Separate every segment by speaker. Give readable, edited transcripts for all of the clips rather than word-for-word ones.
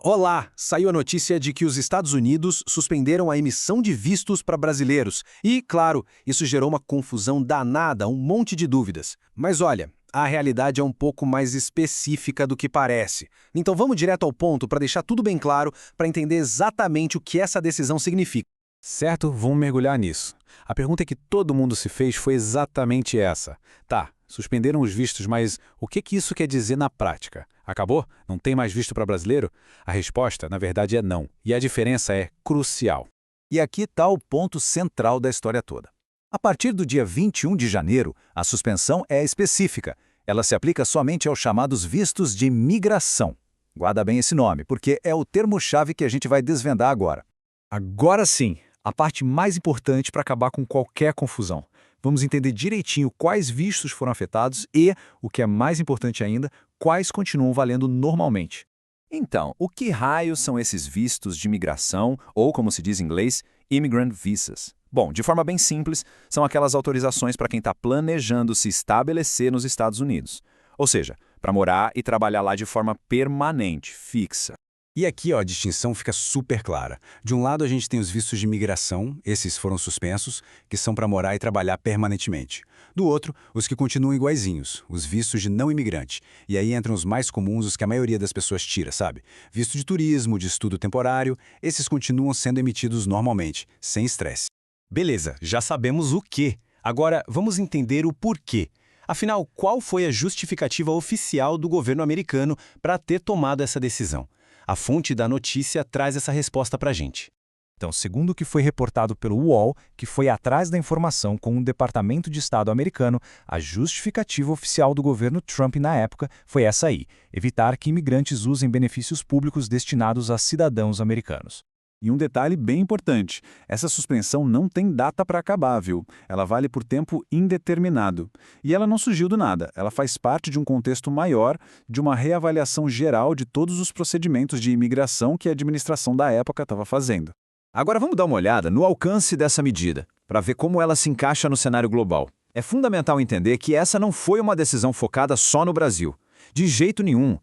Speaker 1: Olá! Saiu a notícia de que os Estados Unidos suspenderam a emissão de vistos para brasileiros. E, claro, isso gerou uma confusão danada, um monte de dúvidas. Mas olha, a realidade é um pouco mais específica do que parece. Então vamos direto ao ponto para deixar tudo bem claro, para entender exatamente o que essa decisão significa.
Speaker 2: Certo, vamos mergulhar nisso. A pergunta que todo mundo se fez foi exatamente essa. Tá, suspenderam os vistos, mas o que isso quer dizer na prática? Acabou? Não tem mais visto para brasileiro? A resposta, na verdade, é não. E a diferença é crucial.
Speaker 3: E aqui está o ponto central da história toda. A partir do dia 21 de janeiro, a suspensão é específica. Ela se aplica somente aos chamados vistos de migração. Guarda bem esse nome, porque é o termo-chave que a gente vai desvendar agora. Agora sim, a parte mais importante para acabar com qualquer confusão. Vamos entender direitinho quais vistos foram afetados e, o que é mais importante ainda, quais continuam valendo normalmente. Então, o que raios são esses vistos de migração, ou como se diz em inglês, Immigrant Visas? Bom, de forma bem simples, são aquelas autorizações para quem está planejando se estabelecer nos Estados Unidos. Ou seja, para morar e trabalhar lá de forma permanente, fixa.
Speaker 2: E aqui a distinção fica super clara. De um lado a gente tem os vistos de migração, esses foram suspensos, que são para morar e trabalhar permanentemente. Do outro, os que continuam iguaizinhos, os vistos de não imigrante. E aí entram os mais comuns, os que a maioria das pessoas tira, sabe? Visto de turismo, de estudo temporário, esses continuam sendo emitidos normalmente, sem estresse.
Speaker 4: Beleza, já sabemos o quê. Agora vamos entender o porquê. Afinal, qual foi a justificativa oficial do governo americano para ter tomado essa decisão? A fonte da notícia traz essa resposta para a gente.
Speaker 3: Então, segundo o que foi reportado pelo UOL, que foi atrás da informação com o Departamento de Estado americano, a justificativa oficial do governo Trump na época foi essa aí: evitar que imigrantes usem benefícios públicos destinados a cidadãos americanos. E um detalhe bem importante, essa suspensão não tem data para acabar, viu? Ela vale por tempo indeterminado. E ela não surgiu do nada, ela faz parte de um contexto maior, de uma reavaliação geral de todos os procedimentos de imigração que a administração da época estava fazendo. Agora vamos dar uma olhada no alcance dessa medida, para ver como ela se encaixa no cenário global. É fundamental entender que essa não foi uma decisão focada só no Brasil. De jeito nenhum.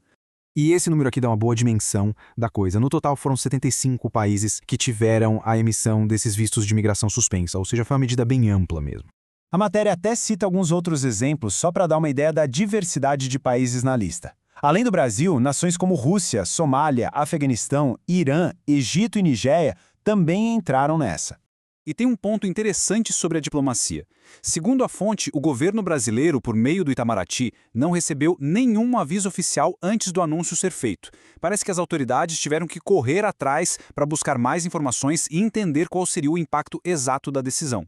Speaker 5: E esse número aqui dá uma boa dimensão da coisa. No total, foram 75 países que tiveram a emissão desses vistos de imigração suspensa, ou seja, foi uma medida bem ampla mesmo.
Speaker 6: A matéria até cita alguns outros exemplos só para dar uma ideia da diversidade de países na lista. Além do Brasil, nações como Rússia, Somália, Afeganistão, Irã, Egito e Nigéria também entraram nessa.
Speaker 7: E tem um ponto interessante sobre a diplomacia. Segundo a fonte, o governo brasileiro, por meio do Itamaraty, não recebeu nenhum aviso oficial antes do anúncio ser feito. Parece que as autoridades tiveram que correr atrás para buscar mais informações e entender qual seria o impacto exato da decisão.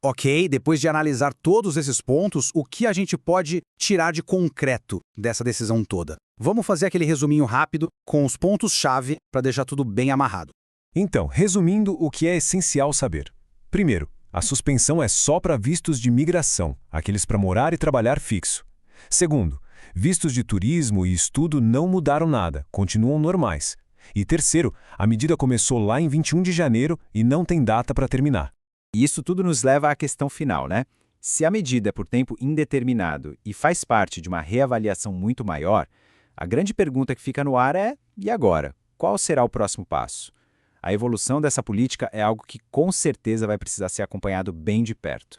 Speaker 1: Ok, depois de analisar todos esses pontos, o que a gente pode tirar de concreto dessa decisão toda? Vamos fazer aquele resuminho rápido com os pontos-chave para deixar tudo bem amarrado.
Speaker 2: Então, resumindo o que é essencial saber. Primeiro, a suspensão é só para vistos de migração, aqueles para morar e trabalhar fixo. Segundo, vistos de turismo e estudo não mudaram nada, continuam normais. E terceiro, a medida começou lá em 21 de janeiro e não tem data para terminar.
Speaker 3: E isso tudo nos leva à questão final, né? Se a medida é por tempo indeterminado e faz parte de uma reavaliação muito maior, a grande pergunta que fica no ar é: e agora? Qual será o próximo passo? A evolução dessa política é algo que com certeza vai precisar ser acompanhado bem de perto.